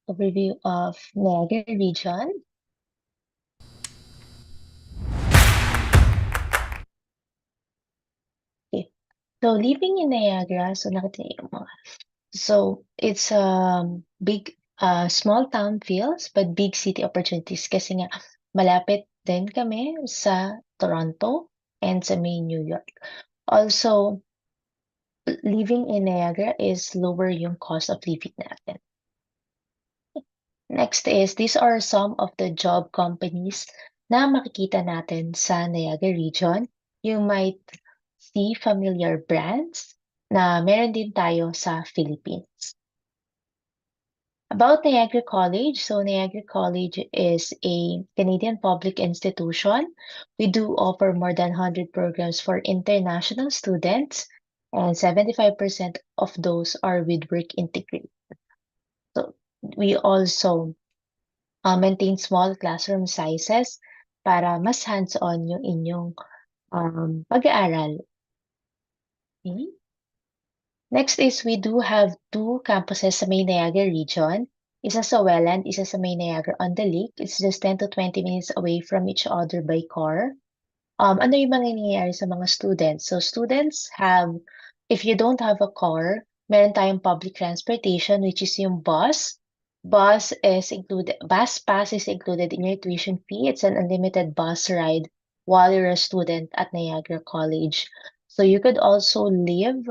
overview of Niagara region. Okay. So living in Niagara, so nakita niyo yung mga. So it's big, small town feels, but big city opportunities kasi nga malapit din kami sa Toronto and sa may New York. Also, living in Niagara is lower yung cost of living natin. Next is, these are some of the job companies na makikita natin sa Niagara region. You might see familiar brands na meron din tayo sa Philippines. About Niagara College, so Niagara College is a Canadian public institution. We do offer more than 100 programs for international students, and 75% of those are with work integrated. So we also maintain small classroom sizes para mas hands-on yung inyong pag-aaral. Okay? Next is we do have two campuses sa may Niagara region. Isa sa Welland, isa sa may Niagara-on-the-Lake. It's just 10 to 20 minutes away from each other by car. Ano yung mga nangyayari sa mga students? So students have, if you don't have a car, meron tayong public transportation, which is yung bus. Bus pass is included in your tuition fee. It's an unlimited bus ride while you're a student at Niagara College. So you could also live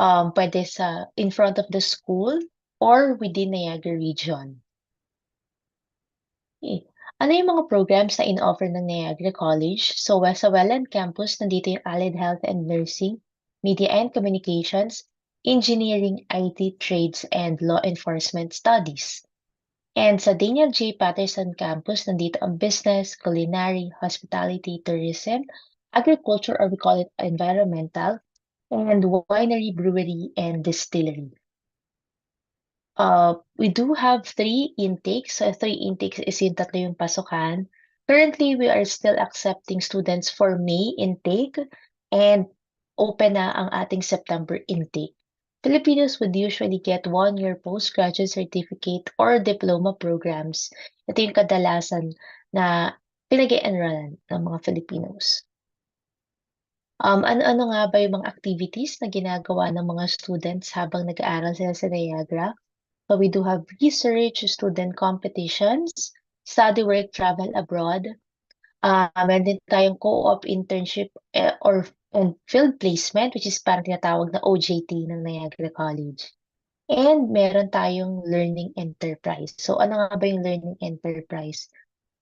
pwede in front of the school or within Niagara region. Okay. Ano yung mga programs na in-offer ng Niagara College? So, sa Welland Campus, nandito yung Allied Health and Nursing, Media and Communications, Engineering, IT, Trades, and Law Enforcement Studies. And sa Daniel J. Patterson Campus, nandito ang Business, Culinary, Hospitality, Tourism, Agriculture, or we call it Environmental, and Winery, Brewery, and Distillery. We do have 3 intakes. So 3 intakes is yung tatlo yung pasukan. Currently, we are still accepting students for May intake and open na ang ating September intake. Filipinos would usually get 1-year postgraduate certificate or diploma programs. Ito yung kadalasan na pinag-e-enrollan ng mga Filipinos. Ano-ano nga ba yung mga activities na ginagawa ng mga students habang nag-aaral sila sa Niagara? So we do have research, student competitions, study work, travel abroad. Meron din tayong co-op internship and field placement, which is parang tinatawag na OJT ng Niagara College. And meron tayong learning enterprise. So ano nga ba yung learning enterprise?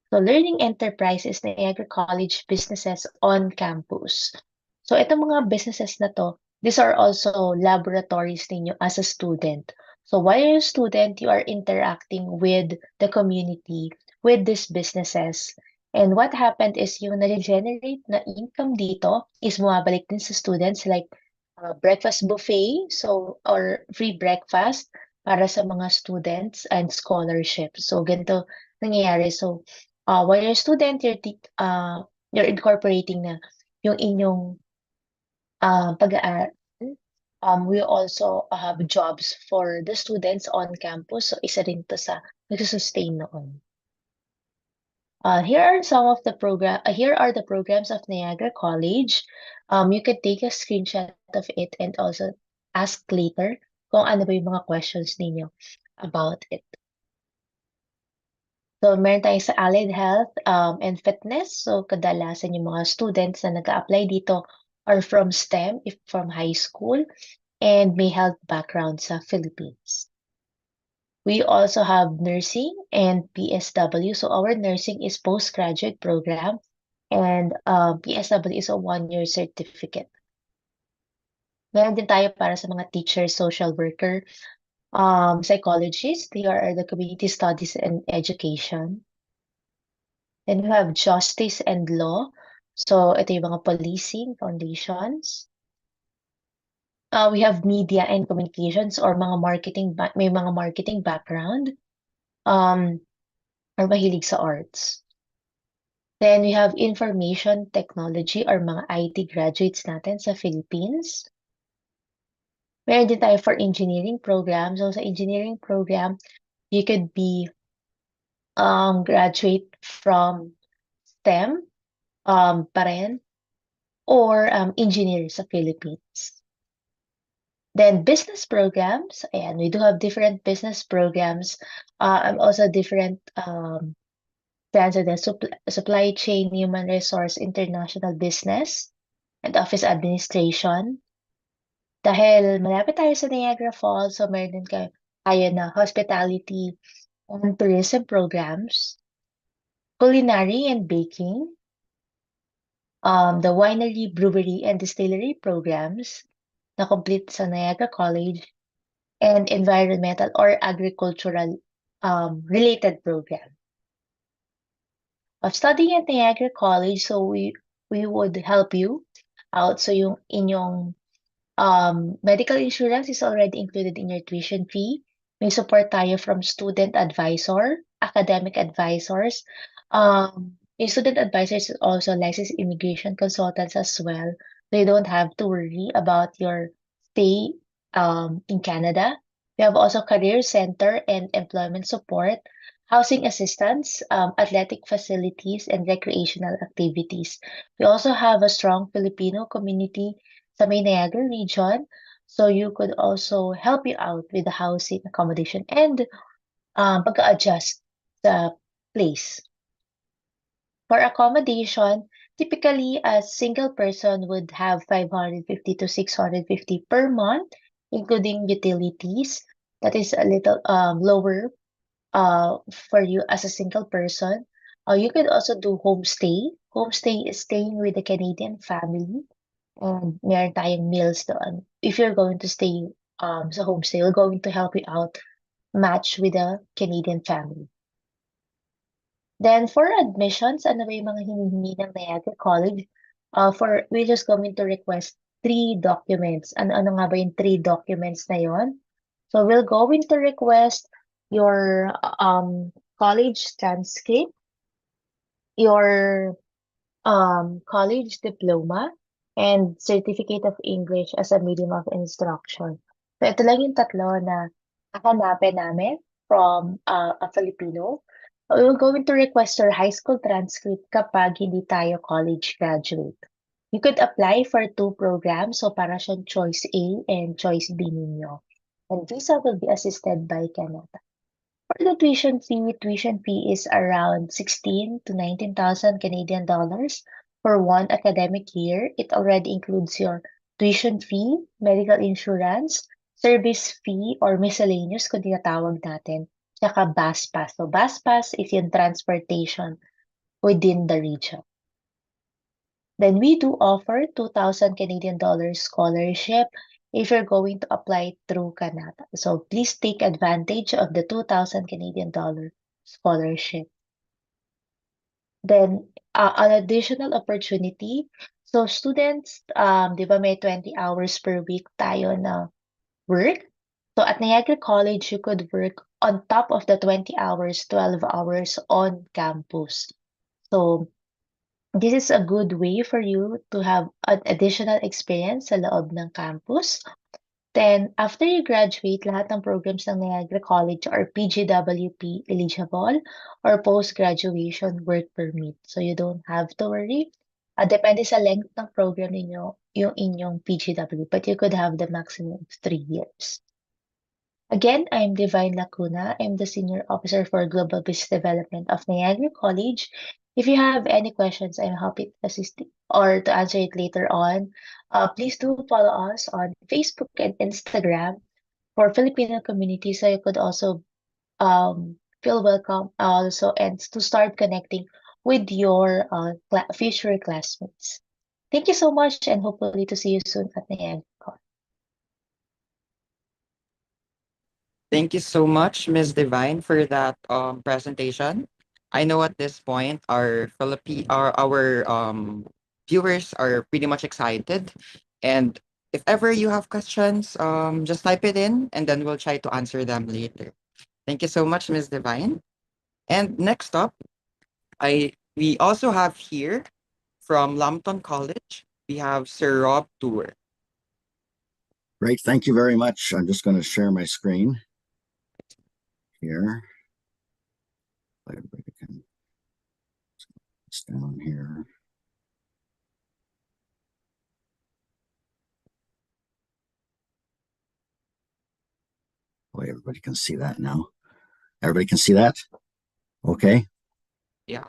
So learning enterprise is Niagara College businesses on campus. So itong mga businesses na to, these are also laboratories ninyo as a student. So while you're a student, you are interacting with the community, with these businesses. And what happened is yung na-generate na income dito is bumabalik din sa students like breakfast buffet, so or free breakfast para sa mga students and scholarship. So ganito nangyayari. So while you're a student, you're incorporating na yung inyong pag-aaral. We also have jobs for the students on campus. So, isa rin to sa nagsusustain noon. Here are the programs of Niagara College. You could take a screenshot of it and also ask later kung ano ba yung mga questions ninyo about it. So, meron tayo sa Allied Health and Fitness. So, kadalasan yung mga students na nag-a-apply dito are from STEM, if from high school, and may health background sa Philippines. We also have nursing and PSW. So, our nursing is postgraduate program, and PSW is a 1-year certificate. Meron din tayo para sa mga teacher, social worker, psychologists. They are the community studies and education. Then we have justice and law. So, ito yung mga policing foundations. We have media and communications or mga may mga marketing background. Or mahilig sa arts. Then we have information technology or mga IT graduates natin sa Philippines. Meron din tayo for engineering program. So, sa engineering program, You could be graduate from STEM pa rin, or engineer sa Philippines. Then business programs, ayan, we do have different business programs. And also different brands of the supply chain, human resource, international business, and office administration. Dahil malapit tayo sa Niagara Falls, so meron din tayo na hospitality and tourism programs, culinary and baking, the winery, brewery, and distillery programs na complete sa Niagara College, and environmental or agricultural related program. Of studying at Niagara College, so we would help you out. So yung inyong medical insurance is already included in your tuition fee. May support tayo from student advisor, academic advisors. Yung student advisors is also licensed immigration consultants as well. So you don't have to worry about your stay in Canada. We have also career center and employment support, housing assistance, athletic facilities, and recreational activities. We also have a strong Filipino community sa may Niagara region. So you could also help you out with the housing accommodation and pag-adjust sa place. For accommodation, typically a single person would have 550 to 650 per month, including utilities. That is a little lower for you as a single person. You could also do homestay. Homestay is staying with a Canadian family. And meron tayong meals doon. If you're going to stay sa homestay, we're going to help you out match with a Canadian family. Then for admissions, ano ba yung mga hinihingi ng Niagara College? We're just going to request 3 documents. Ano nga ba yung 3 documents na yon? So we're going to request your college transcript, your college diploma, and certificate of English as a medium of instruction. So ito lang yung tatlo na hahanapin namin from a Filipino. We're going to request your high school transcript kapag hindi tayo college graduate. You could apply for 2 programs, so para siyang choice A and choice B ninyo. And visa will be assisted by Kanata. For the tuition fee is around 16 to 19,000 Canadian dollars for 1 academic year. It already includes your tuition fee, medical insurance, service fee or miscellaneous kung tinatawag natin, tsaka bus pass. So bus pass is yung transportation within the region. Then we do offer 2,000 Canadian dollars scholarship if you're going to apply through Kanata. So please take advantage of the 2,000 Canadian dollar scholarship. Then an additional opportunity. So students, di ba may 20 hours per week tayo na work? So at Niagara College, you could work on top of the 20 hours, 12 hours on campus. So this is a good way for you to have an additional experience sa loob ng campus. Then, after you graduate, lahat ng programs ng Niagara College are PGWP eligible or post-graduation work permit. So you don't have to worry. Depende sa length ng program ninyo, yung inyong PGW, but you could have the maximum of 3 years. Again, I'm Divine Lacuna. I'm the Senior Officer for Global Business Development of Niagara College. If you have any questions, I'm happy to assist or to answer it later on. Please do follow us on Facebook and Instagram for Filipino community, so you could also feel welcome also and to start connecting with your future classmates. Thank you so much and hopefully to see you soon at Niagara College. Thank you so much, Ms. Divine, for that presentation. I know at this point our viewers are pretty much excited, and if ever you have questions, just type it in, and then we'll try to answer them later. Thank you so much, Ms. Divine. And next up, we also have here from Lambton College, we have Sir Rob Tour. Great, thank you very much. I'm just going to share my screen. here. Everybody can, it's down here. Boy, everybody can see that now. Everybody can see that? Okay. Yeah.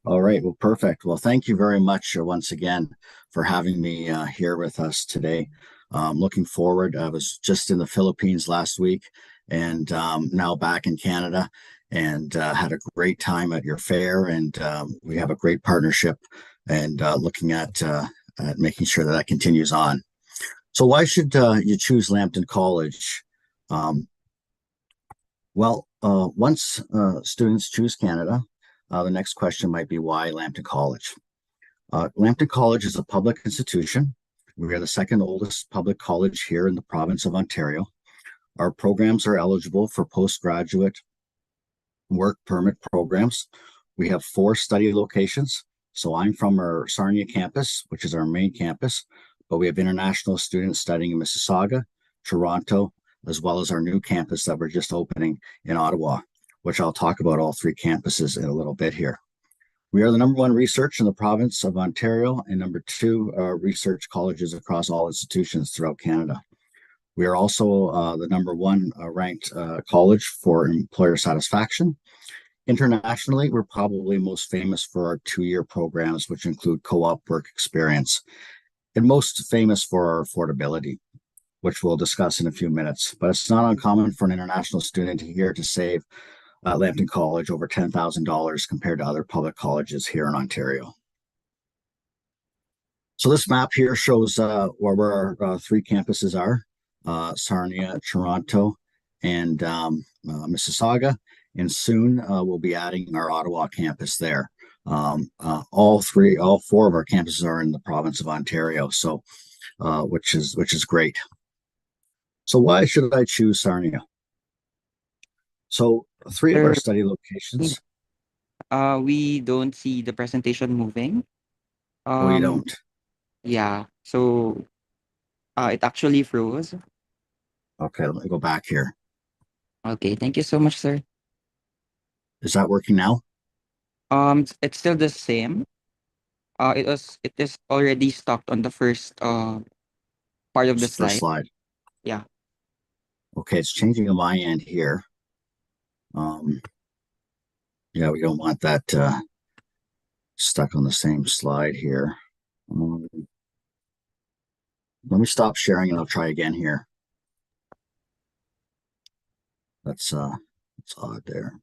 All right. Well, perfect. Well, thank you very much once again for having me here with us today. Looking forward. I was just in the Philippines last week and now back in Canada and had a great time at your fair. And we have a great partnership and looking at making sure that continues on. So why should you choose Lambton College? Um, once students choose Canada, the next question might be why Lambton College? Lambton College is a public institution. We are the second oldest public college here in the province of Ontario. Our programs are eligible for postgraduate work permit programs. We have 4 study locations. So I'm from our Sarnia campus, which is our main campus, but we have international students studying in Mississauga, Toronto, as well as our new campus that we're just opening in Ottawa, which I'll talk about all 3 campuses in a little bit here. We are the #1 research in the province of Ontario and #2 research colleges across all institutions throughout Canada. We are also the #1 ranked college for employer satisfaction. Internationally, we're probably most famous for our 2-year programs, which include co-op work experience, and most famous for our affordability, which we'll discuss in a few minutes. But it's not uncommon for an international student here to save at Lambton College over $10,000 compared to other public colleges here in Ontario. So this map here shows where our 3 campuses are, Sarnia, Toronto, and Mississauga. And soon we'll be adding our Ottawa campus there. All 4 of our campuses are in the province of Ontario, so which is great. So why should I choose Sarnia? So 3 of our Sir, study locations. we don't see the presentation moving. Oh, you Um, don't? yeah. So it actually froze. Okay, let me go back here. Okay, thank you so much, sir. Is that working now? It's still the same. It is already stopped on the first part of the It's the first slide. slide. Yeah. Okay, it's changing on my end here. Yeah, we don't want that stuck on the same slide here. Let me stop sharing and I'll try again here. That's odd there.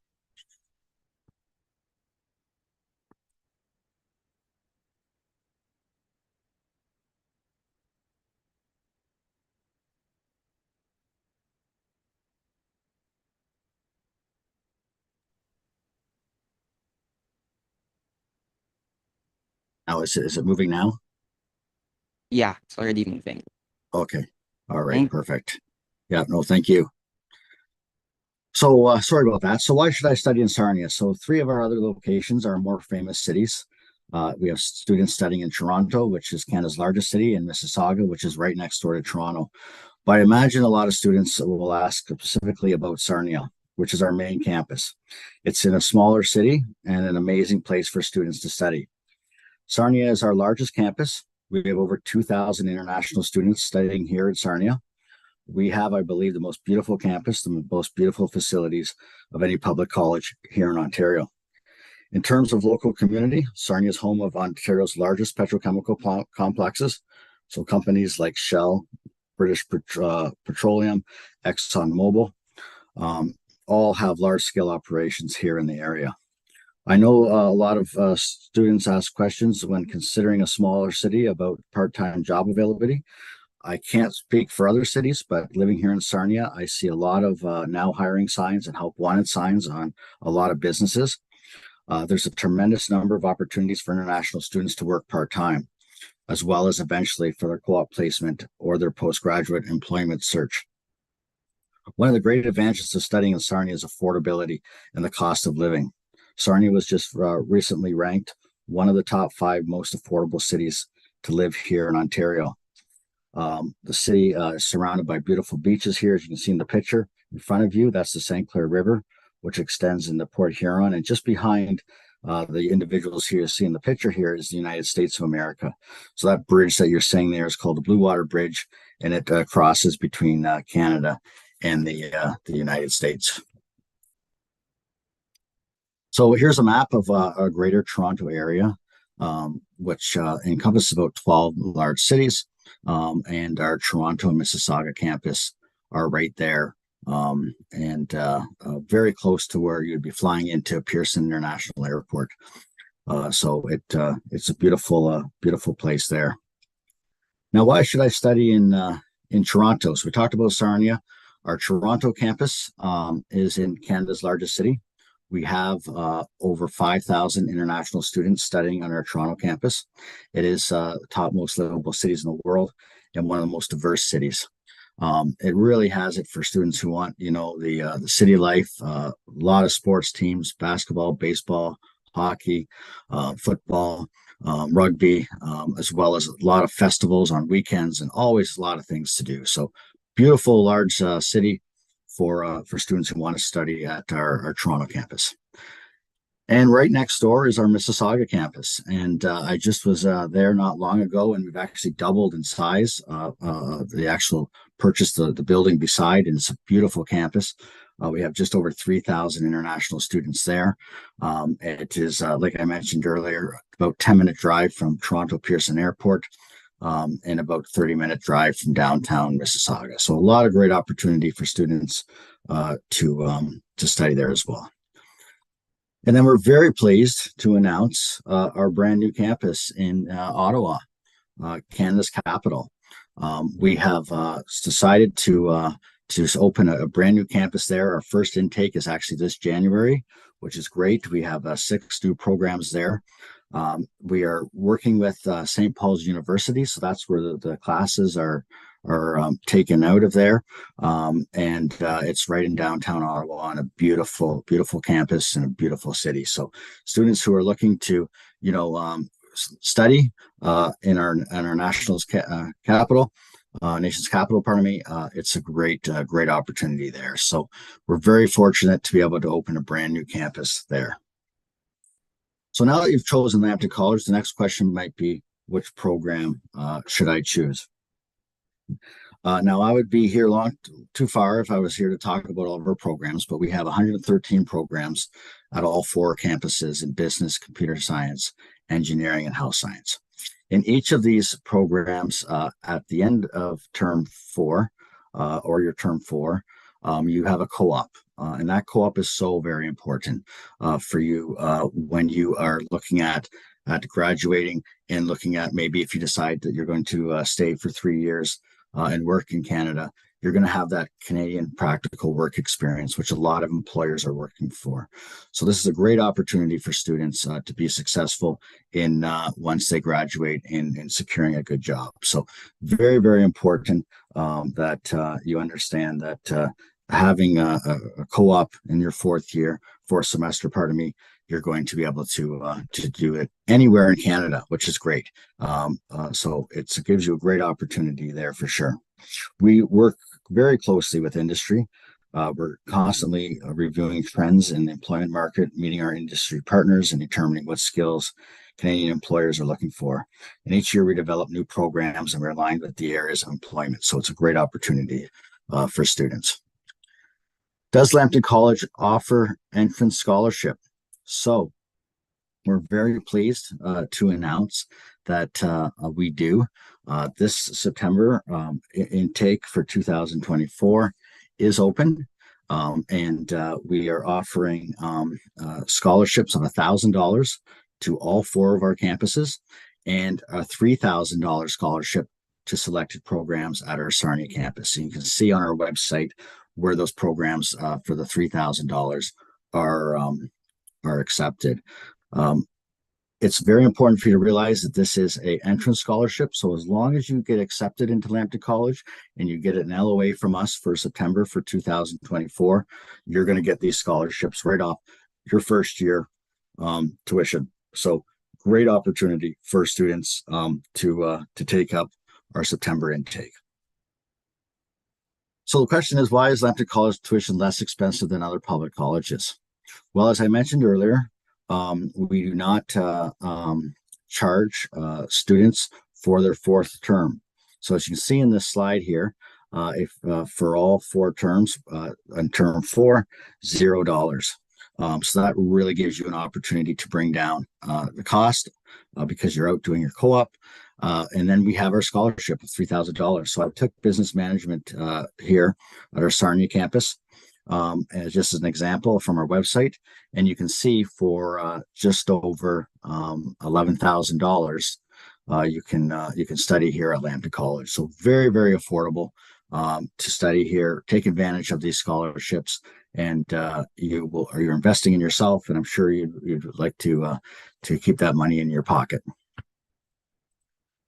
Now is it moving now? Yeah, it's already moving. Okay. All right, Thank perfect. Yeah, no, thank you. So sorry about that. So why should I study in Sarnia? So 3 of our other locations are more famous cities. We have students studying in Toronto, which is Canada's largest city, and Mississauga, which is right next door to Toronto. But I imagine a lot of students will ask specifically about Sarnia, which is our main campus. It's in a smaller city and an amazing place for students to study. Sarnia is our largest campus. We have over 2,000 international students studying here at Sarnia. We have, I believe, the most beautiful campus, the most beautiful facilities of any public college here in Ontario. In terms of local community, Sarnia is home of Ontario's largest petrochemical complexes. So companies like Shell, British Petroleum, ExxonMobil, all have large-scale operations here in the area. I know a lot of students ask questions when considering a smaller city about part-time job availability. I can't speak for other cities, but living here in Sarnia, I see a lot of now hiring signs and help wanted signs on a lot of businesses. There's a tremendous number of opportunities for international students to work part-time, as well as eventually for their co-op placement or their postgraduate employment search. One of the great advantages of studying in Sarnia is affordability and the cost of living. Sarnia was just recently ranked one of the top 5 most affordable cities to live here in Ontario. The city is surrounded by beautiful beaches here, as you can see in the picture in front of you. That's the St. Clair River, which extends into Port Huron. And just behind the individuals here you see in the picture here is the United States of America. So that bridge that you're seeing there is called the Blue Water Bridge, and it crosses between Canada and the United States. So here's a map of a greater Toronto area, which encompasses about 12 large cities, and our Toronto and Mississauga campus are right there, and very close to where you'd be flying into Pearson International Airport. So it's a beautiful place there. Now, why should I study in Toronto? So we talked about Sarnia. Our Toronto campus is in Canada's largest city. We have over 5,000 international students studying on our Toronto campus. It is the top most livable cities in the world and one of the most diverse cities. It really has it for students who want, the city life, a lot of sports teams, basketball, baseball, hockey, football, rugby, as well as a lot of festivals on weekends and always a lot of things to do. So beautiful, large city for students who want to study at our Toronto campus. And right next door is our Mississauga campus. And I just was there not long ago, and we've actually doubled in size. The actual purchased the building beside, and it's a beautiful campus. We have just over 3,000 international students there. It is, like I mentioned earlier, about 10-minute drive from Toronto Pearson Airport, and about 30-minute drive from downtown Mississauga. So a lot of great opportunity for students to study there as well. And then we're very pleased to announce our brand new campus in Ottawa, Canada's capital. We have decided to open a brand new campus there. Our first intake is actually this January, which is great. We have 6 new programs there. We are working with St. Paul's University, so that's where the classes are taken out of there, and it's right in downtown Ottawa on a beautiful campus and a beautiful city. So students who are looking to study in our nationals capital, nation's capital, it's a great opportunity there. So we're very fortunate to be able to open a brand new campus there. So now that you've chosen Lambton College, the next question might be, which program should I choose? Now, I would be here too far if I was here to talk about all of our programs, but we have 113 programs at all 4 campuses in business, computer science, engineering, and health science. In each of these programs, at the end of term 4, or your term 4, you have a co-op, and that co-op is so very important for you when you are looking at graduating and looking at maybe if you decide that you're going to stay for 3 years and work in Canada, you're going to have that Canadian practical work experience, which a lot of employers are working for. So this is a great opportunity for students to be successful in once they graduate in securing a good job. So very, very important that you understand that having a co-op in your 4th semester, you're going to be able to do it anywhere in Canada, which is great. So it gives you a great opportunity there for sure. We work very closely with industry. We're constantly reviewing trends in the employment market, meeting our industry partners and determining what skills Canadian employers are looking for. And each year we develop new programs and we're aligned with the areas of employment. So it's a great opportunity for students. Does Lambton College offer entrance scholarship? So we're very pleased to announce that we do. This September intake for 2024 is open, and we are offering scholarships of $1,000 to all 4 of our campuses and a $3,000 scholarship to selected programs at our Sarnia campus. So you can see on our website where those programs for the $3,000 are accepted. It's very important for you to realize that this is an entrance scholarship. So as long as you get accepted into Lambton College and you get an LOA from us for September for 2024, you're going to get these scholarships right off your first year tuition. So great opportunity for students to take up our September intake. So the question is, why is Lambton College tuition less expensive than other public colleges? Well, as I mentioned earlier, we do not charge students for their fourth term. So as you can see in this slide here, if for all 4 terms, on term 4, $0. So that really gives you an opportunity to bring down the cost because you're out doing your co-op. And then we have our scholarship of $3,000. So I took business management here at our Sarnia campus as just as an example from our website. And you can see for just over $11,000, you can study here at Lambton College. So very, very affordable to study here. Take advantage of these scholarships, and you're investing in yourself. And I'm sure you'd like to keep that money in your pocket.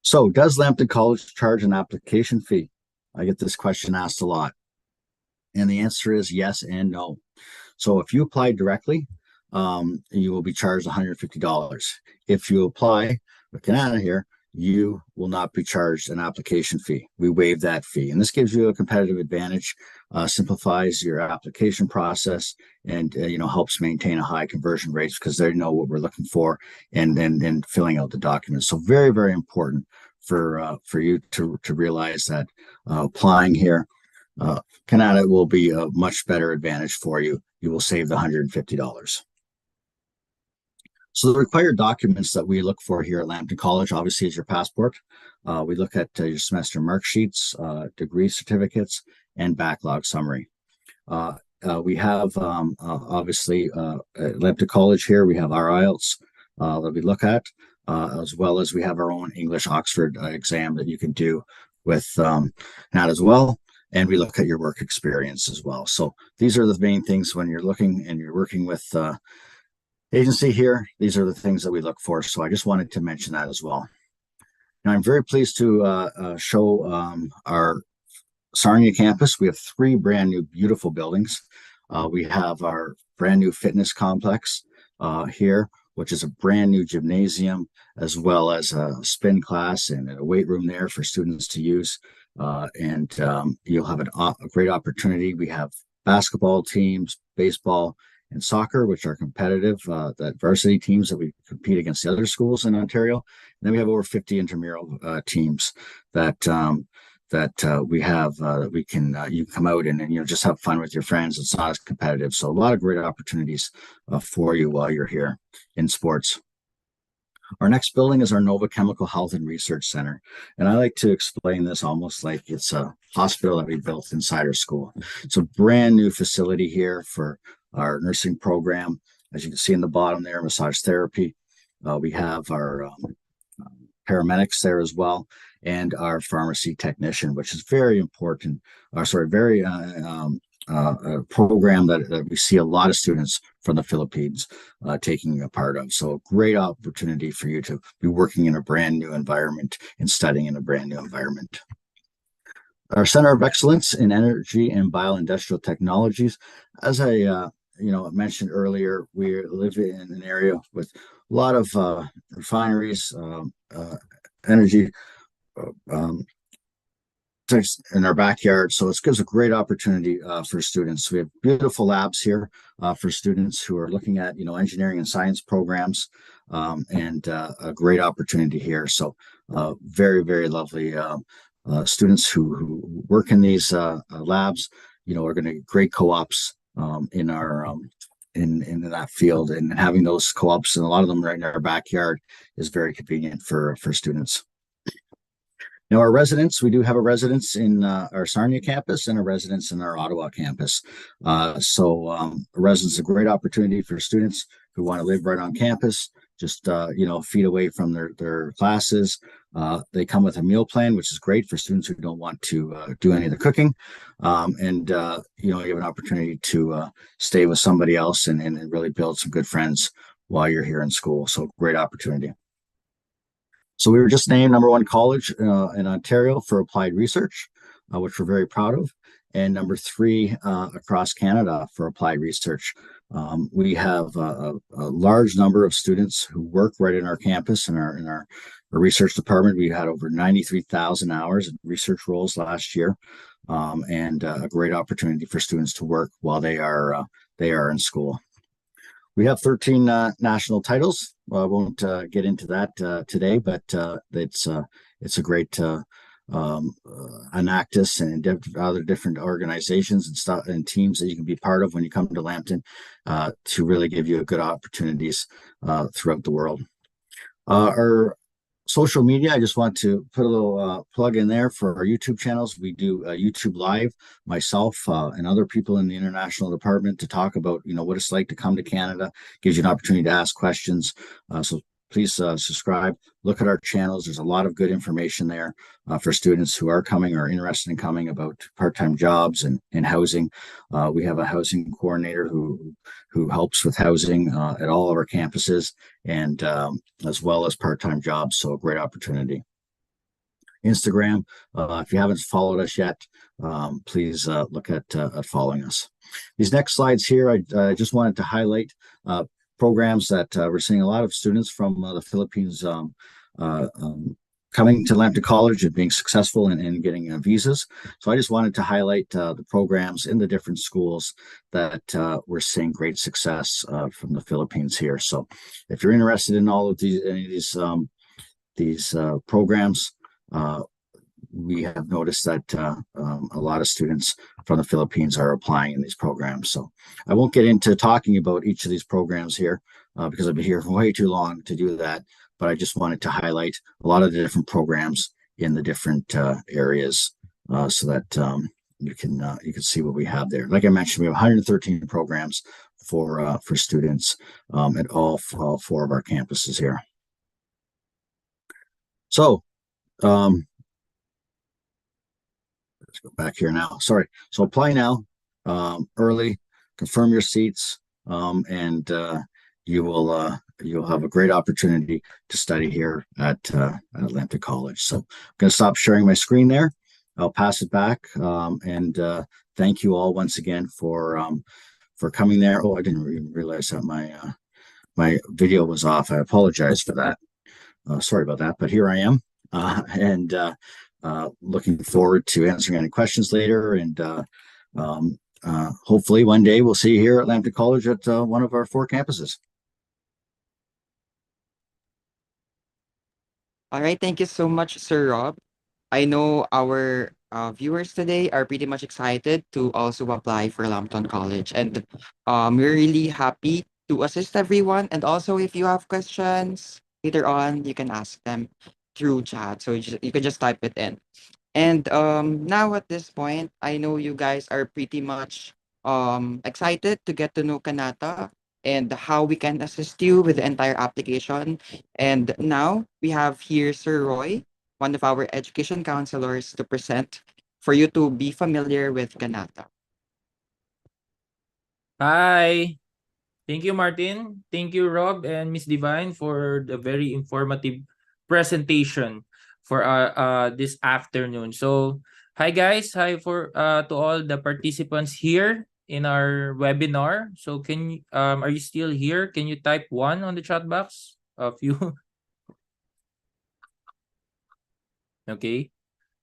So, does Lambton College charge an application fee? I get this question asked a lot, and the answer is yes and no. So, if you apply directly, you will be charged $150. If you apply with Kanata here, you will not be charged an application fee. We waive that fee, and this gives you a competitive advantage, simplifies your application process, and helps maintain a high conversion rates because they know what we're looking for, and filling out the documents. So very, very important for you to realize that applying here, Kanata will be a much better advantage for you. You will save the $150. So the required documents that we look for here at Lambton College, obviously, is your passport. We look at your semester mark sheets, degree certificates, and backlog summary. We have, obviously, at Lambton College here, we have our IELTS that we look at, as well as we have our own English Oxford exam that you can do with that as well. And we look at your work experience as well. So these are the main things when you're looking and you're working with agency here. These are the things that we look for. So I just wanted to mention that as well. Now I'm very pleased to show our Sarnia campus. We have 3 brand new beautiful buildings. We have our brand new fitness complex here, which is a brand new gymnasium, as well as a spin class and a weight room there for students to use. And you'll have a great opportunity. We have basketball teams, baseball, and soccer, which are competitive, that varsity teams that we compete against the other schools in Ontario. And then we have over 50 intramural teams that we have that we can you come out and just have fun with your friends. It's not as competitive, so a lot of great opportunities for you while you're here in sports. Our next building is our Nova Chemical Health and Research Center. And I like to explain this almost like it's a hospital that we built inside our school. It's a brand new facility here for our nursing program. As you can see in the bottom there, massage therapy. We have our paramedics there as well, and our pharmacy technician, which is very important. Very a program that we see a lot of students from the Philippines taking a part of. So a great opportunity for you to be working in a brand new environment and studying in a brand new environment. Our Center of Excellence in Energy and Bioindustrial Technologies, as I mentioned earlier, we live in an area with a lot of refineries, energy in our backyard. So it gives a great opportunity for students. We have beautiful labs here for students who are looking at, engineering and science programs, and a great opportunity here. So very, very lovely students who work in these labs, are going to get great co-ops in our in that field, and having those co-ops, and a lot of them right in our backyard, is very convenient for students. Now, our residents, we do have a residence in our Sarnia campus and a residence in our Ottawa campus. So residence is a great opportunity for students who want to live right on campus, just feet away from their classes. They come with a meal plan, which is great for students who don't want to do any of the cooking. And you have an opportunity to stay with somebody else and really build some good friends while you're here in school. So great opportunity. So we were just named #1 college in Ontario for applied research, which we're very proud of, and #3 across Canada for applied research. We have a large number of students who work right in our campus in our research department. We had over 93,000 hours in research roles last year, and a great opportunity for students to work while they are in school. We have 13 national titles. I won't get into that today, but it's a great Enactus and other different organizations and stuff and teams that you can be part of when you come to Lambton to really give you good opportunities throughout the world. Our social media, I just want to put a little plug in there for our YouTube channels. We do YouTube Live, myself and other people in the international department, to talk about what it's like to come to Canada. Gives you an opportunity to ask questions. So please subscribe. Look at our channels. There's a lot of good information there for students who are coming or interested in coming about part-time jobs and housing. We have a housing coordinator who helps with housing at all of our campuses, and as well as part-time jobs. So a great opportunity. Instagram, if you haven't followed us yet, please look at following us. These next slides here, I just wanted to highlight programs that we're seeing a lot of students from the Philippines coming to Lambton College and being successful in getting visas. So I just wanted to highlight the programs in the different schools that we're seeing great success from the Philippines here. So if you're interested in all of these programs, we have noticed that a lot of students from the Philippines are applying in these programs. So I won't get into talking about each of these programs here because I've been here for way too long to do that. But I just wanted to highlight a lot of the different programs in the different areas so that you can see what we have there. Like I mentioned, we have 113 programs for students at all 4 of our campuses here. So let's go back here now. Sorry. So apply now, early, confirm your seats, and you'll have a great opportunity to study here at Lambton College. So I'm going to stop sharing my screen there. I'll pass it back, and thank you all once again for coming there. Oh, I didn't even realize that my video was off. I apologize for that. Sorry about that, but here I am, and looking forward to answering any questions later. And hopefully one day we'll see you here at Lambton College at one of our 4 campuses. All right, thank you so much, Sir Rob. I know our viewers today are pretty much excited to also apply for Lambton College, and we're really happy to assist everyone. And also, if you have questions later on, you can ask them through chat. So you can just type it in. And now at this point, I know you guys are pretty much excited to get to know Kanata and how we can assist you with the entire application. And now we have here Sir Roy, one of our education counselors, to present for you to be familiar with Kanata. Hi. Thank you, Martin. Thank you, Rob and Miss Divine, for the very informative presentation for this afternoon. So, hi guys. Hi for to all the participants here in our webinar. So, are you still here? Can you type 1 on the chat box? A few. Okay.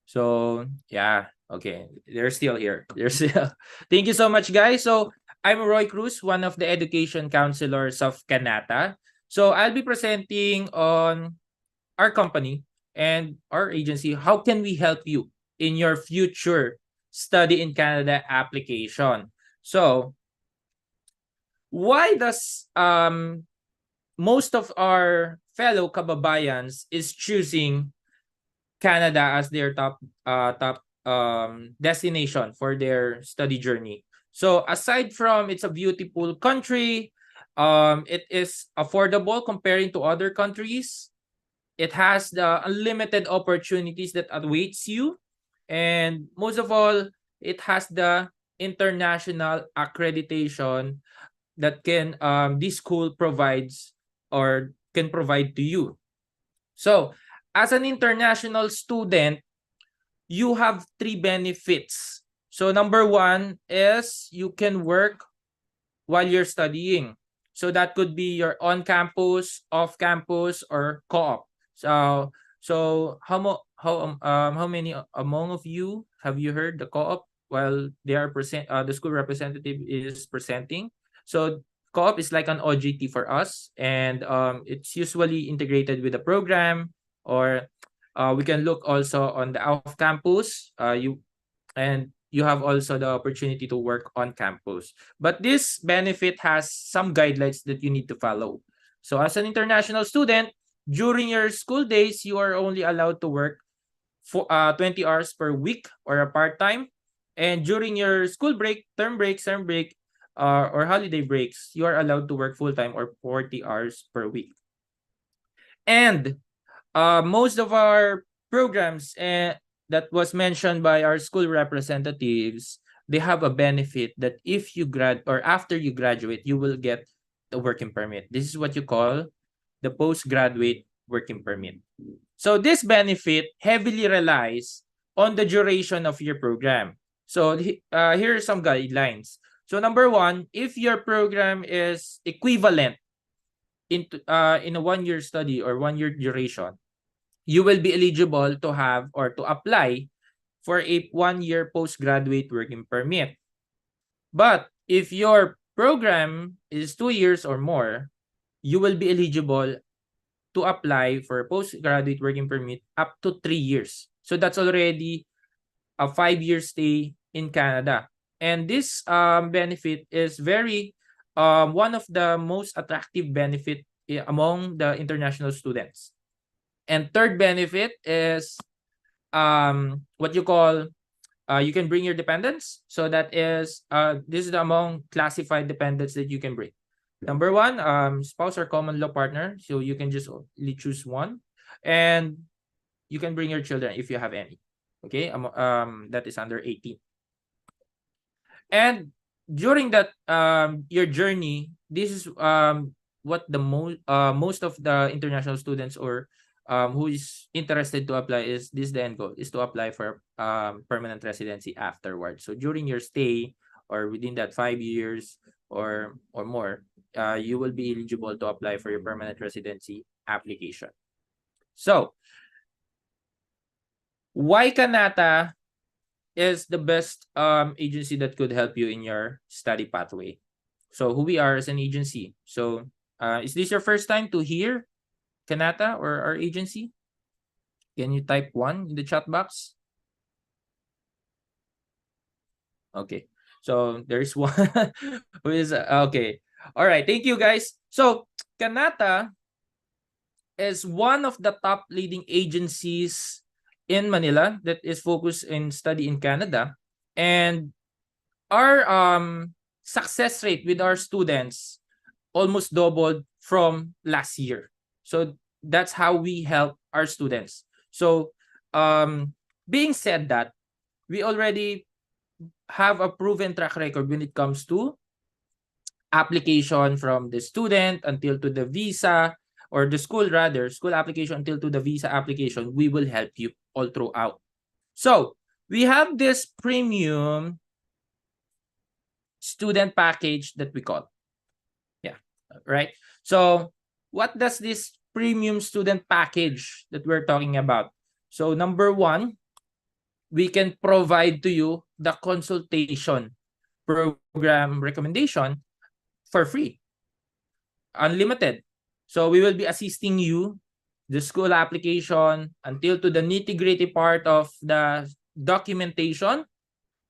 So, yeah. Okay. They're still here. They're still. Thank you so much, guys. So, I'm Roy Cruz, one of the education counselors of Kanata. So I'll be presenting on our company and our agency. How can we help you in your future study in Canada application? So why does most of our fellow kababayans is choosing Canada as their top destination for their study journey? So aside from it's a beautiful country, it is affordable comparing to other countries. It has the unlimited opportunities that awaits you, and most of all, it has the international accreditation that can this school provides or can provide to you. So as an international student, you have 3 benefits. So number 1 is you can work while you're studying. So that could be your on-campus, off-campus, or co-op. So how many among of you have you heard the co-op while they are the school representative is presenting? So co-op is like an OJT for us, and it's usually integrated with a program, or we can look also on the off-campus. You have also the opportunity to work on campus. But this benefit has some guidelines that you need to follow. So as an international student, during your school days, you are only allowed to work for 20 hours per week or a part-time. And during your school break, term break, or holiday breaks, you are allowed to work full-time or 40 hours per week. And most of our programs that was mentioned by our school representatives, they have a benefit that if you after you graduate, you will get the working permit. This is what you call the postgraduate working permit. So this benefit heavily relies on the duration of your program. So here are some guidelines. So number one, if your program is equivalent in a 1-year study or 1-year duration, you will be eligible to have or to apply for a 1-year postgraduate working permit. But if your program is 2 years or more, you will be eligible to apply for a postgraduate working permit up to 3 years. So that's already a 5-year stay in Canada. And this benefit is very one of the most attractive benefit among the international students. And third benefit is what you call you can bring your dependents. So that is this is among classified dependents that you can bring. Number one, spouse or common law partner. So you can just only choose one, and you can bring your children if you have any. Okay, that is under 18. And during that your journey, this is what the most of the international students or who is interested to apply is this the end goal is to apply for permanent residency afterwards. So during your stay or within that 5 years or more, you will be eligible to apply for your permanent residency application. So why Kanata is the best agency that could help you in your study pathway? So who we are as an agency. So is this your first time to hear Kanata or our agency? Can you type 1 in the chat box? Okay, so there's one who is okay. All right, thank you guys. So Kanata is one of the top leading agencies in Manila that is focused in study in Canada, and our success rate with our students almost doubled from last year. So that's how we help our students. So being said that, we already have a proven track record when it comes to application from the student until to the visa, or the school application until to the visa application. We will help you all throughout. So we have this premium student package that we call. Yeah, right. So what does this premium student package that we're talking about? So number one, we can provide to you the consultation program recommendation for free, unlimited. So we will be assisting you the school application until to the nitty-gritty part of the documentation,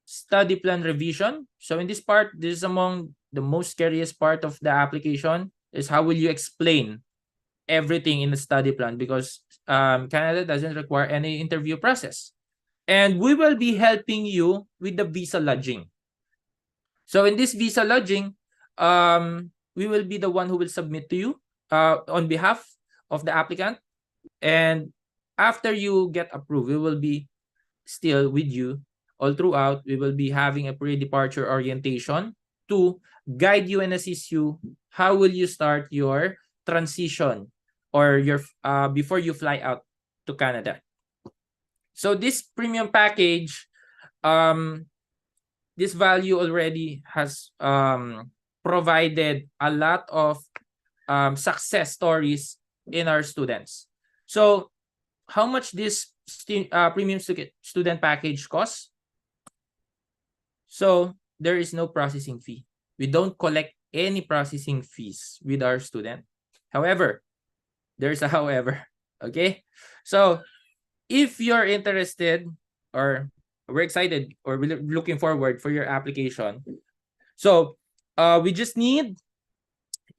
study plan revision. So in this part, this is among the most scariest part of the application, is how will you explain everything in the study plan, because Canada doesn't require any interview process. And we will be helping you with the visa lodging. So in this visa lodging, we will be the one who will submit to you on behalf of the applicant. And after you get approved, we will be still with you all throughout. We will be having a pre-departure orientation to guide you and assist you. How will you start your transition or your before you fly out to Canada? So this premium package, this value already has provided a lot of success stories in our students. So how much this premium student package costs? So there is no processing fee. We don't collect any processing fees with our student. However, there's a however. Okay, so if you're interested, or we're excited, or we're looking forward for your application, so we just need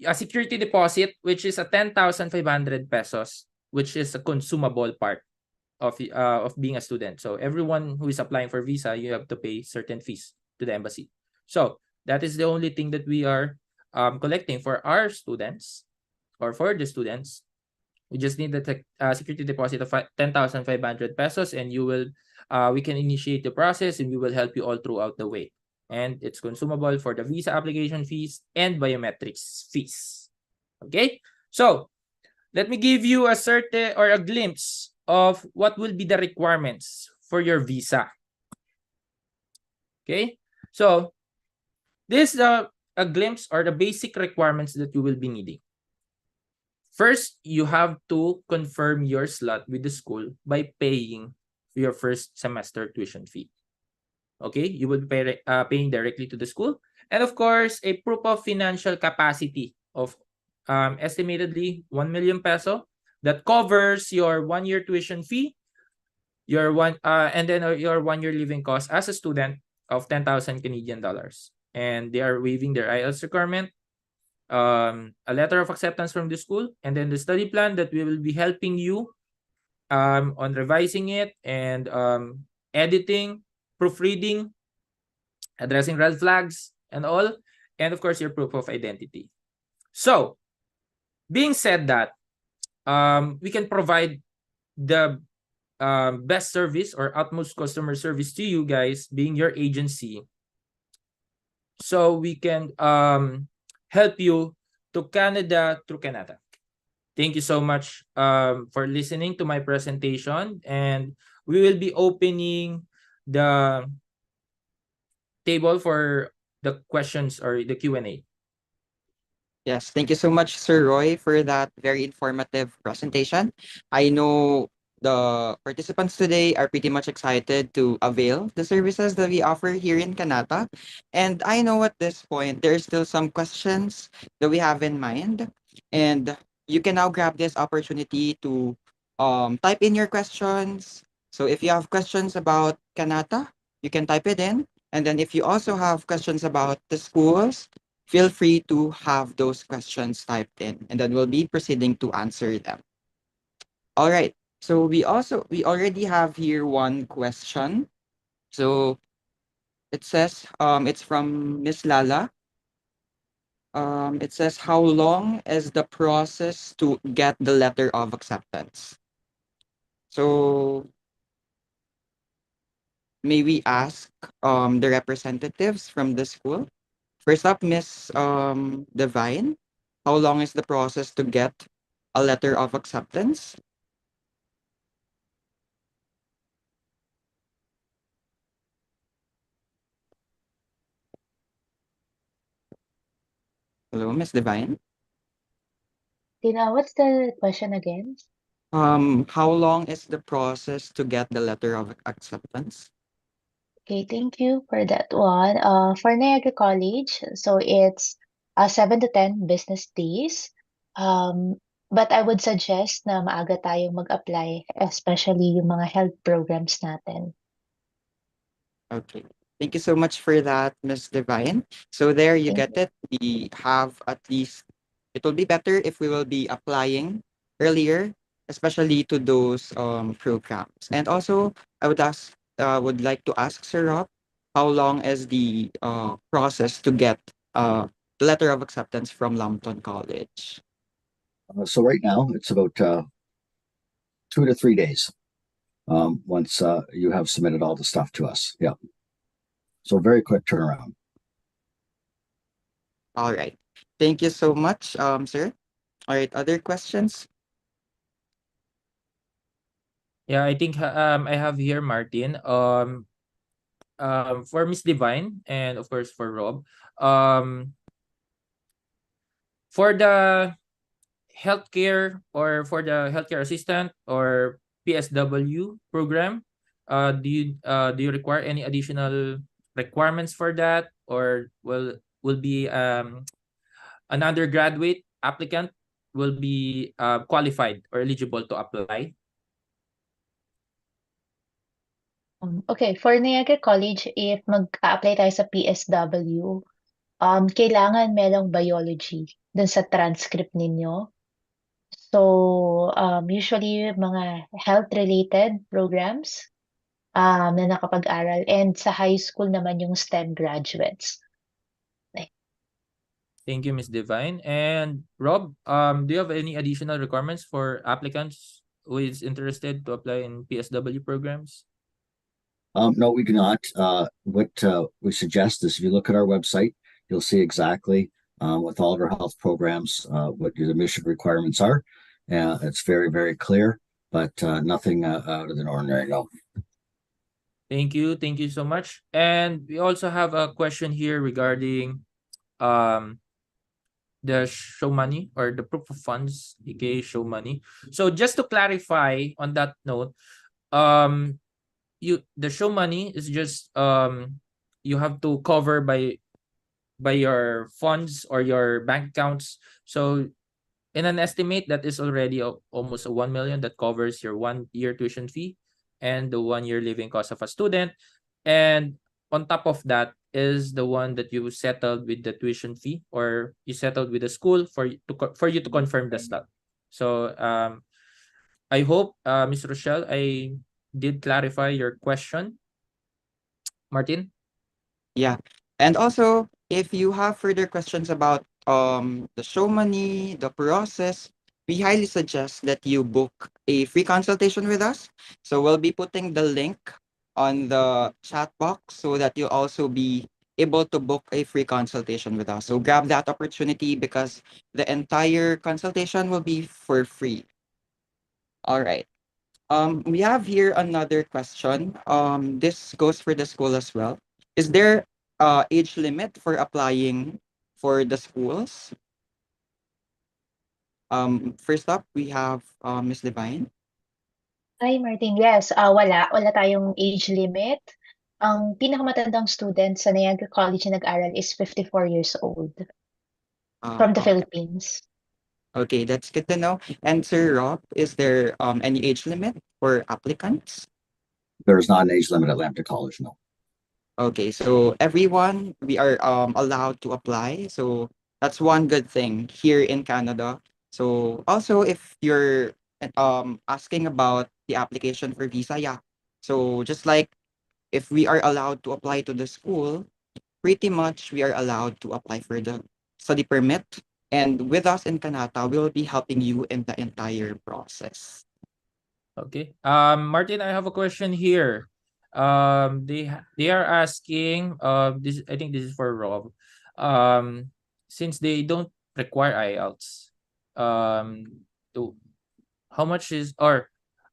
a security deposit, which is a 10,500 pesos, which is a consumable part of being a student. So everyone who is applying for visa, you have to pay certain fees to the embassy. So that is the only thing that we are collecting for our students, or for the students. We just need the security deposit of 10,500 pesos, and you will we can initiate the process, and we will help you all throughout the way. And it's consumable for the visa application fees and biometrics fees. Okay, so let me give you a certain, or a glimpse of what will be the requirements for your visa. Okay, so this is a glimpse, or the basic requirements that you will be needing. First, you have to confirm your slot with the school by paying your first semester tuition fee. Okay, you will be paying directly to the school. And of course, a proof of financial capacity of estimatedly 1 million peso that covers your 1-year tuition fee, your and then your 1-year living cost as a student of 10,000 Canadian dollars. And they are waiving their IELTS requirement, a letter of acceptance from the school, and then the study plan that we will be helping you on revising it, and editing, proofreading, addressing red flags and all, and of course your proof of identity. So being said that, we can provide the best service, or utmost customer service to you guys, being your agency, so we can help you to Canada through Kanata. Thank you so much for listening to my presentation, and we will be opening the table for the questions, or the Q&A. Yes, thank you so much, Sir Roy, for that very informative presentation. I know the participants today are pretty much excited to avail the services that we offer here in Kanata. And I know at this point, there's still some questions that we have in mind. And you can now grab this opportunity to type in your questions. So if you have questions about Kanata, you can type it in. And then if you also have questions about the schools, feel free to have those questions typed in, and then we'll be proceeding to answer them. All right. So we already have here one question. So it says it's from Miss Lala. It says, how long is the process to get the letter of acceptance? So may we ask the representatives from the school? First up, Miss Divine, how long is the process to get a letter of acceptance? Hello, Miss Divine. Tina, what's the question again? How long is the process to get the letter of acceptance? Okay, thank you for that one. For Niagara College, so it's 7 to 10 business days. Um, but I would suggest na maaga tayong mag-apply, especially yung mga health programs natin. Okay. Thank you so much for that, Miss Divine. So there you Thank get it. We have at least, it will be better if we will be applying earlier, especially to those programs. And also, I would like to ask Sir Rob, how long is the process to get the letter of acceptance from Lambton College? So right now it's about 2 to 3 days once you have submitted all the stuff to us. Yeah. So very quick turnaround. All right. Thank you so much, sir. All right. Other questions? Yeah, I think I have here Martin. For Miss Divine, and of course for Rob. Um For the healthcare or for the healthcare assistant or PSW program, do you require any additional requirements for that, or will be an undergraduate applicant will be qualified or eligible to apply? Okay, for Niagara College, if mag-a-apply tayo sa PSW, kailangan merong biology dun sa transcript ninyo. So, usually mga health-related programs na nakapag-aral, and sa high school naman yung STEM graduates. Thank you, Ms. Divine. And Rob, do you have any additional requirements for applicants who is interested to apply in PSW programs? No, we do not. What we suggest is if you look at our website, you'll see exactly with all of our health programs what your admission requirements are. It's very, very clear, but nothing out of the ordinary. No. Thank you. Thank you so much. And we also have a question here regarding um the show money or the proof of funds, aka show money. So just to clarify on that note, the show money is just you have to cover by your funds or your bank accounts. So in an estimate that is already almost 1 million that covers your 1 year tuition fee and the 1 year living cost of a student. And on top of that is the one that you settled with the tuition fee, or you settled with the school for you to confirm the slot. So I hope Ms. Rochelle, I did clarify your question. Martin? Yeah. And also, if you have further questions about the show money, the process, we highly suggest that you book a free consultation with us. So we'll be putting the link on the chat box so that you'll also be able to book a free consultation with us. So grab that opportunity because the entire consultation will be for free. All right. We have here another question. This goes for the school as well. Is there age limit for applying for the schools? First up, we have Miss Divine. Hi, Martin. Yes, wala tayong age limit. Ang pinakamatandang student sa Niagara College na nag-aral is 54 years old from the Okay. Philippines. Okay, that's good to know. And Sir Rob, is there any age limit for applicants? There's not an age limit at Lambton College. No. Okay, so everyone, we are allowed to apply. So that's one good thing here in Canada. So also, if you're asking about the application for visa, yeah. So just like if we are allowed to apply to the school, pretty much we are allowed to apply for the study permit. And with us in Kanata, we'll be helping you in the entire process. Okay. Martin, I have a question here. They are asking, this, I think this is for Rob. Since they don't require IELTS, to how much is, or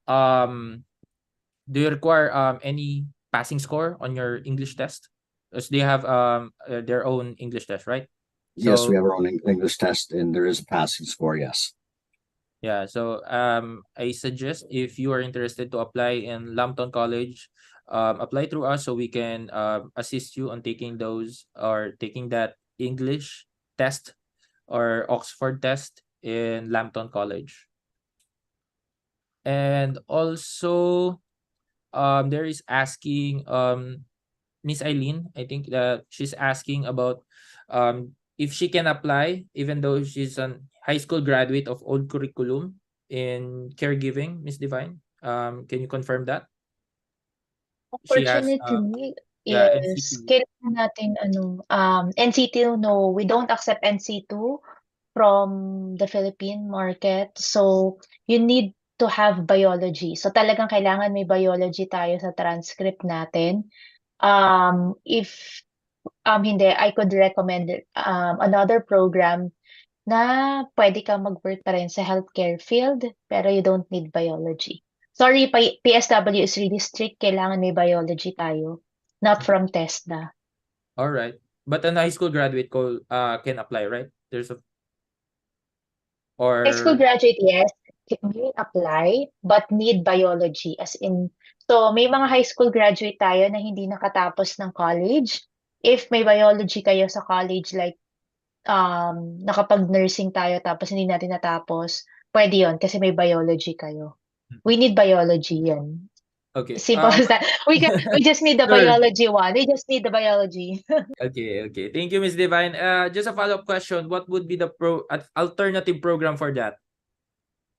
do you require any passing score on your English test? Because they have their own English test, right? Yes, we So have our own English test, and there is a passing score. Yes. yeah, so I suggest if you are interested to apply in Lambton College, apply through us so we can assist you on taking those or taking that English test or Oxford test in Lambton College. And also, there is asking Miss Eileen, I think that she's asking about if she can apply even though she's a high school graduate of old curriculum in caregiving, Miss Divine. Can you confirm that? She has Unfortunately, yeah, yes, NC2. kailangan natin NC2, no, we don't accept NC2 from the Philippine market. So, you need to have biology. So, talagang kailangan may biology tayo sa transcript natin. If hindi, I could recommend another program na pwede kang mag-work pa rin sa healthcare field, pero you don't need biology. Sorry, PSW is really strict. Kailangan may biology tayo. Not from TESDA. All right. But a high school graduate can apply, right? There's a High school or graduate, yes, may apply, but need biology. As in, so may mga high school graduate tayo na hindi nakatapos ng college. If may biology kayo sa college, like nakapag-nursing tayo tapos hindi natin natapos, pwede yun kasi may biology kayo. We need biology yan. okay. Simple as that. We just need the Sure. biology one. We just need the biology. Okay, okay. Thank you, Miss Divine. Just a follow-up question. What would be the alternative program for that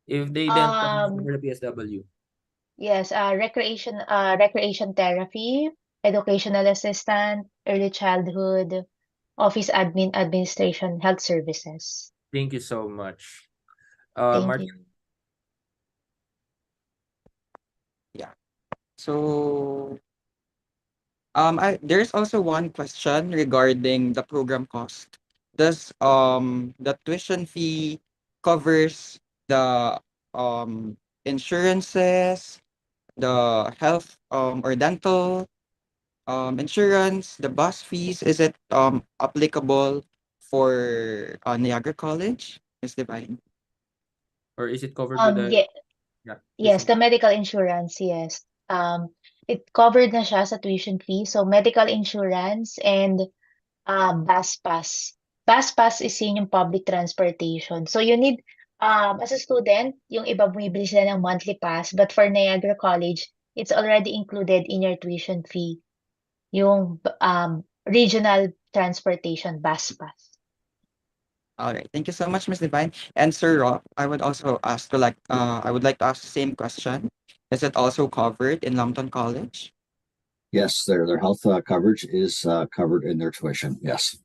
if they didn't qualify Um, for the PSW? yes, recreation therapy, educational assistant, early childhood, office admin, administration, health services. Thank you so much. Thank Mark, you. Yeah. So there's also one question regarding the program cost. Does the tuition fee covers the insurances, the health or dental insurance, the bus fees? Is it applicable for Niagara College, Miss Divine? or is it covered with the Yeah, yes, tuition? the medical insurance, yes. It covered na siya sa tuition fee. So medical insurance and bus pass. Bus pass is yun yung public transportation. So you need, as a student, yung iba bumibili sila ng monthly pass, but for Niagara College, it's already included in your tuition fee. Yung regional transportation bus pass. All right. Thank you so much, Miss Divine. And Sir Rob, I would also ask to I would like to ask the same question. Is it also covered in Lambton College? Yes, their health coverage is covered in their tuition. Yes.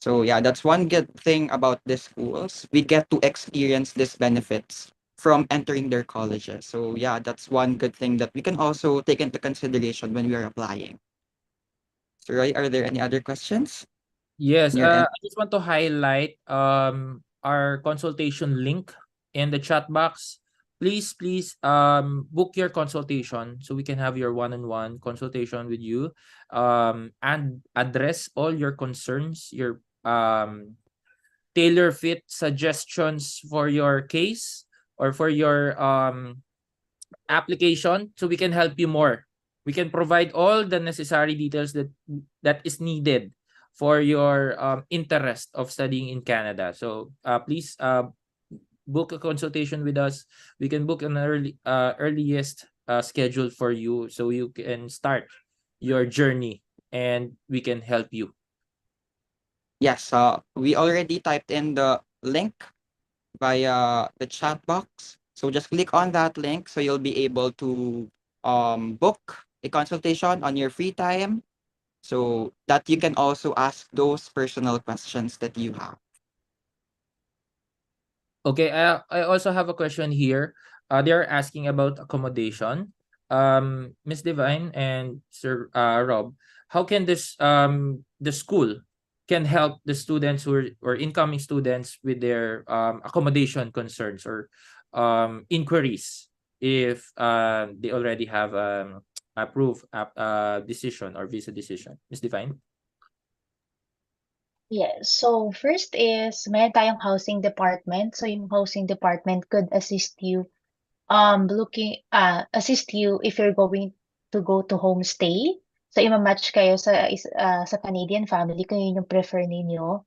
So yeah, that's one good thing about these schools. We get to experience these benefits from entering their colleges. So yeah, that's one good thing that we can also take into consideration when we are applying. So Roy, are there any other questions Yes, on your end? I just want to highlight our consultation link in the chat box. Please book your consultation so we can have your one-on-one consultation with you and address all your concerns, your tailor fit suggestions for your case or for your application so we can help you more. We can provide all the necessary details that is needed for your interest of studying in Canada. So please book a consultation with us. We can book an earliest schedule for you so you can start your journey and we can help you. Yes, we already typed in the link via the chat box. So just click on that link so you'll be able to book a consultation on your free time so that you can also ask those personal questions that you have. Okay, I also have a question here. They're asking about accommodation. Miss Divine and Sir Rob, how can the school can help the students or incoming students with their accommodation concerns or inquiries if they already have approved decision or visa decision? Miss Divine? Yes. So first is meron tayong housing department. So yung housing department could assist you assist you if you're going to go to homestay. So ima-match kayo sa Canadian family kung yun yung prefer ninyo.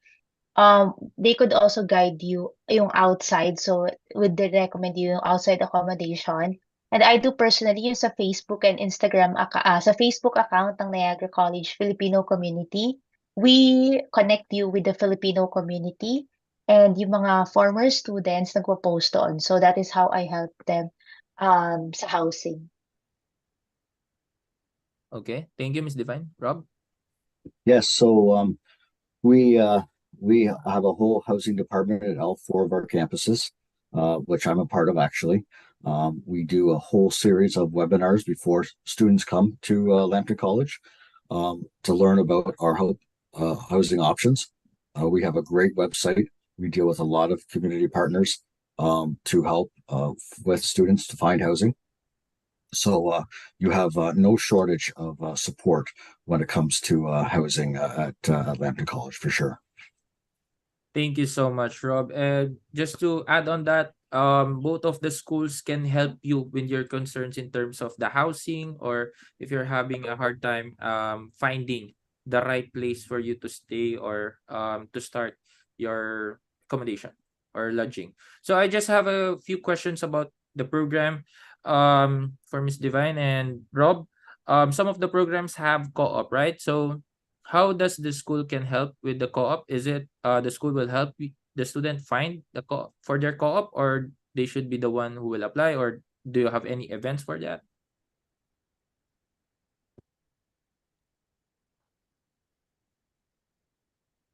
They could also guide you yung outside. So would they recommend you yung outside accommodation. And I do personally yung sa Facebook and Instagram sa Facebook account ng Niagara College Filipino Community. We connect you with the Filipino community and yung mga former students nagpo-post doon. So that is how I help them sa housing. Okay, thank you, Miss Divine. Rob? Yes. So we have a whole housing department at all four of our campuses, which I'm a part of actually. We do a whole series of webinars before students come to Lambton College to learn about our housing options. We have a great website. We deal with a lot of community partners to help with students to find housing. So you have no shortage of support when it comes to housing at Lambton College for sure. Thank you so much, Rob. And just to add on that, both of the schools can help you with your concerns in terms of the housing, or if you're having a hard time finding the right place for you to stay, or to start your accommodation or lodging. So I just have a few questions about the program for Miss Divine and Rob. Some of the programs have co-op, right? So how does the school can help with the co-op? Is it the school will help the student find the co for their co-op, or they should be the one who will apply, or do you have any events for that?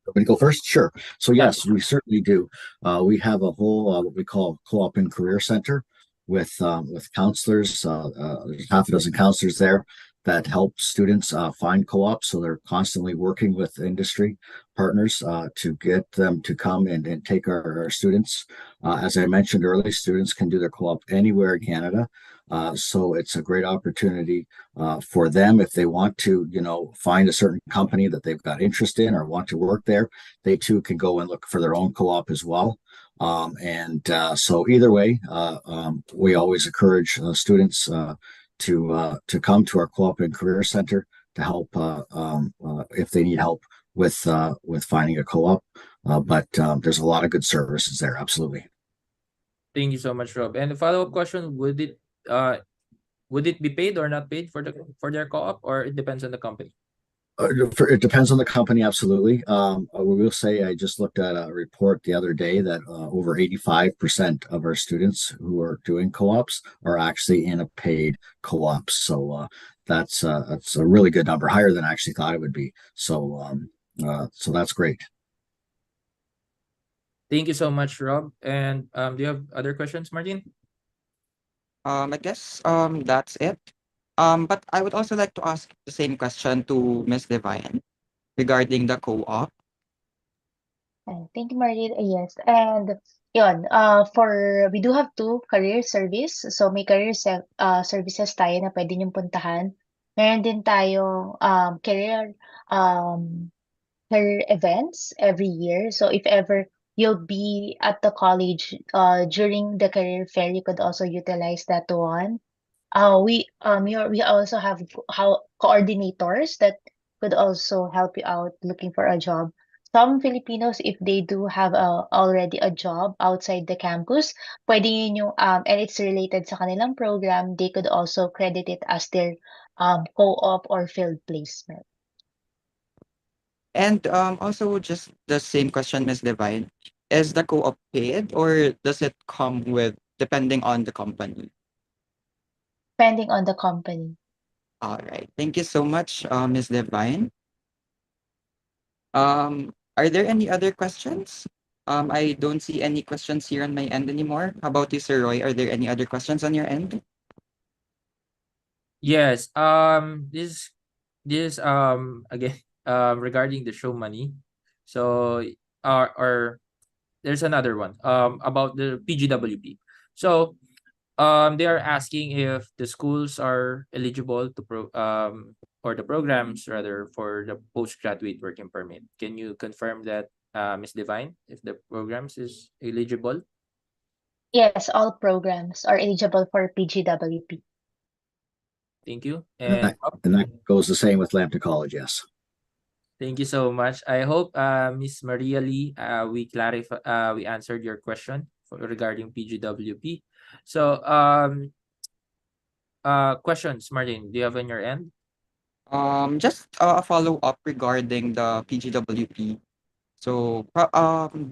Want me to go first? Sure. So Yeah. yes, we certainly do. We have a whole what we call co-op and career center with counselors. There's half a dozen counselors there that help students find co-ops. So they're constantly working with industry partners to get them to come and take our students. As I mentioned earlier, students can do their co-op anywhere in Canada. So it's a great opportunity for them if they want to, find a certain company that they've got interest in or want to work there. They too can go and look for their own co-op as well. So either way, we always encourage students to come to our co-op and career center to help if they need help with finding a co-op. But there's a lot of good services there. Absolutely. Thank you so much, Rob. And the follow-up question, would it be paid or not paid for their co-op, or it depends on the company? It depends on the company, absolutely. We will say I just looked at a report the other day that over 85% of our students who are doing co-ops are actually in a paid co-op. So that's a really good number, higher than I actually thought it would be. So that's great. Thank you so much, Rob. And do you have other questions, Martin? I guess that's it. But I would also like to ask the same question to Miss Divine regarding the co-op. Thank you, Marie. Yes. And yun, we do have two career service. So may services tayo na pwede niyong puntahan. Meron din tayo um, career events every year. So if ever you'll be at the college during the career fair, you could also utilize that one. We also have how coordinators that could also help you out looking for a job. Some Filipinos, if they do have already a job outside the campus, pwede yun yung, and it's related sa kanilang program, they could also credit it as their co-op or field placement. And also just the same question, Miss Divine. Is the co-op paid or does it come with depending on the company? Depending on the company. All right. Thank you so much, Miss Divine. Are there any other questions? I don't see any questions here on my end anymore. How about you, Sir Roy? Are there any other questions on your end? Yes. This again regarding the show money. So or there's another one about the PGWP. So they are asking if the schools are eligible to or the programs rather for the postgraduate working permit. Can you confirm that, Miss Divine, if the programs is eligible? Yes, all programs are eligible for PGWP. Thank you. And And that goes the same with Lambton College. Yes. thank you so much. I hope, Miss Maria Lee, we answered your question regarding PGWP. So, questions, Martin, do you have on your end? Just a follow-up regarding the PGWP. So,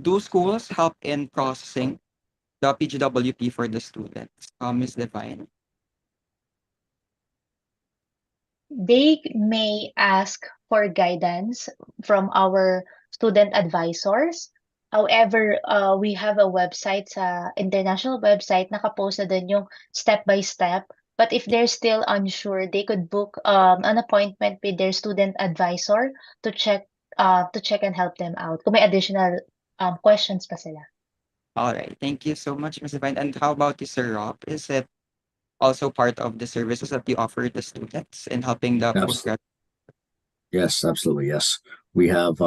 do schools help in processing the PGWP for the students? Miss Divine. They may ask for guidance from our student advisors. However, we have a website sa international website, nakapost na dun yung step by step. But if they're still unsure, they could book an appointment with their student advisor to check and help them out. Kung may additional questions pa sila. All right. Thank you so much, Miss Divine. And how about you, Sir Rob? Is it also part of the services that you offer the students in helping the Absolutely. postgrad? Yes, absolutely. Yes. We have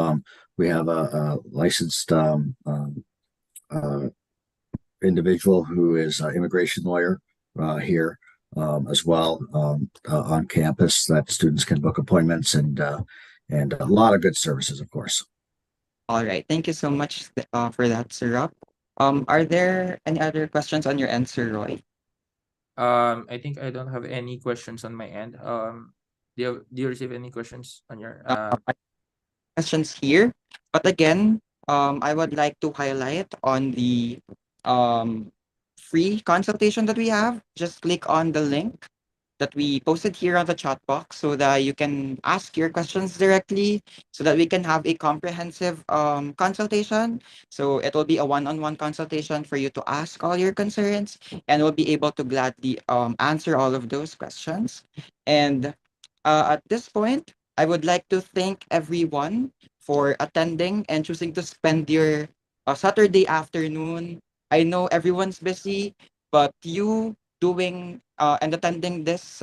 We have a licensed individual who is an immigration lawyer here as well on campus that students can book appointments and a lot of good services, of course. All right. Thank you so much for that, Sir Rob. Are there any other questions on your end, Sir Roy? I think I don't have any questions on my end. Do you receive any questions on your Questions here, but again, I would like to highlight on the um, free consultation that we have. Just click on the link that we posted here on the chat box so that you can ask your questions directly so that we can have a comprehensive consultation. So it will be a one-on-one consultation for you to ask all your concerns and we'll be able to gladly answer all of those questions. And at this point, I would like to thank everyone for attending and choosing to spend your Saturday afternoon. I know everyone's busy, but you doing and attending this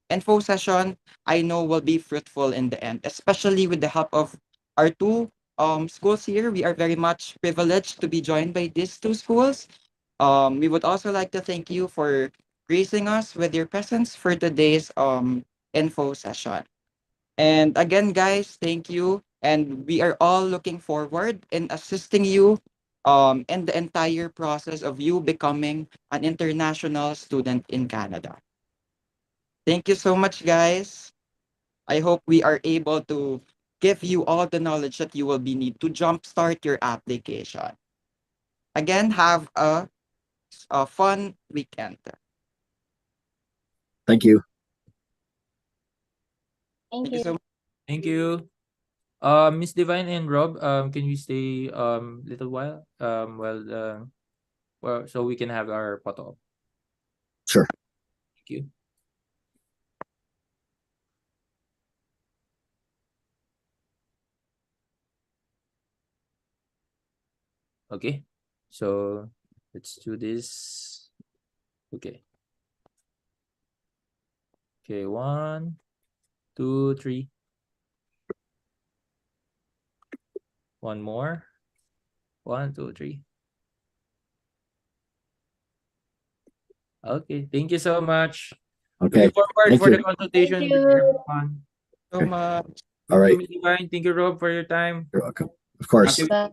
info session, I know will be fruitful in the end, especially with the help of our two schools here. We are very much privileged to be joined by these two schools. We would also like to thank you for gracing us with your presence for today's info session. And again, guys, thank you. And we are all looking forward in assisting you in the entire process of you becoming an international student in Canada. Thank you so much, guys. I hope we are able to give you all the knowledge that you will be need to jumpstart your application. Again, have a fun weekend. Thank you. Thank Thank you you. so much. Thank you. Miss Divine and Rob, can we stay little while? Well, so we can have our photo op. Sure. Thank you. Okay. So let's do this. Okay. Okay, 1, 2, 3. One more. 1, 2, 3. Okay, thank you so much. Okay. Looking forward Thank for the you. consultation. Thank It's gonna be you. fun. So much. All Thank you, right. Miss Divine. Thank you, Rob, for your time. You're welcome. Of course. Happy Bye.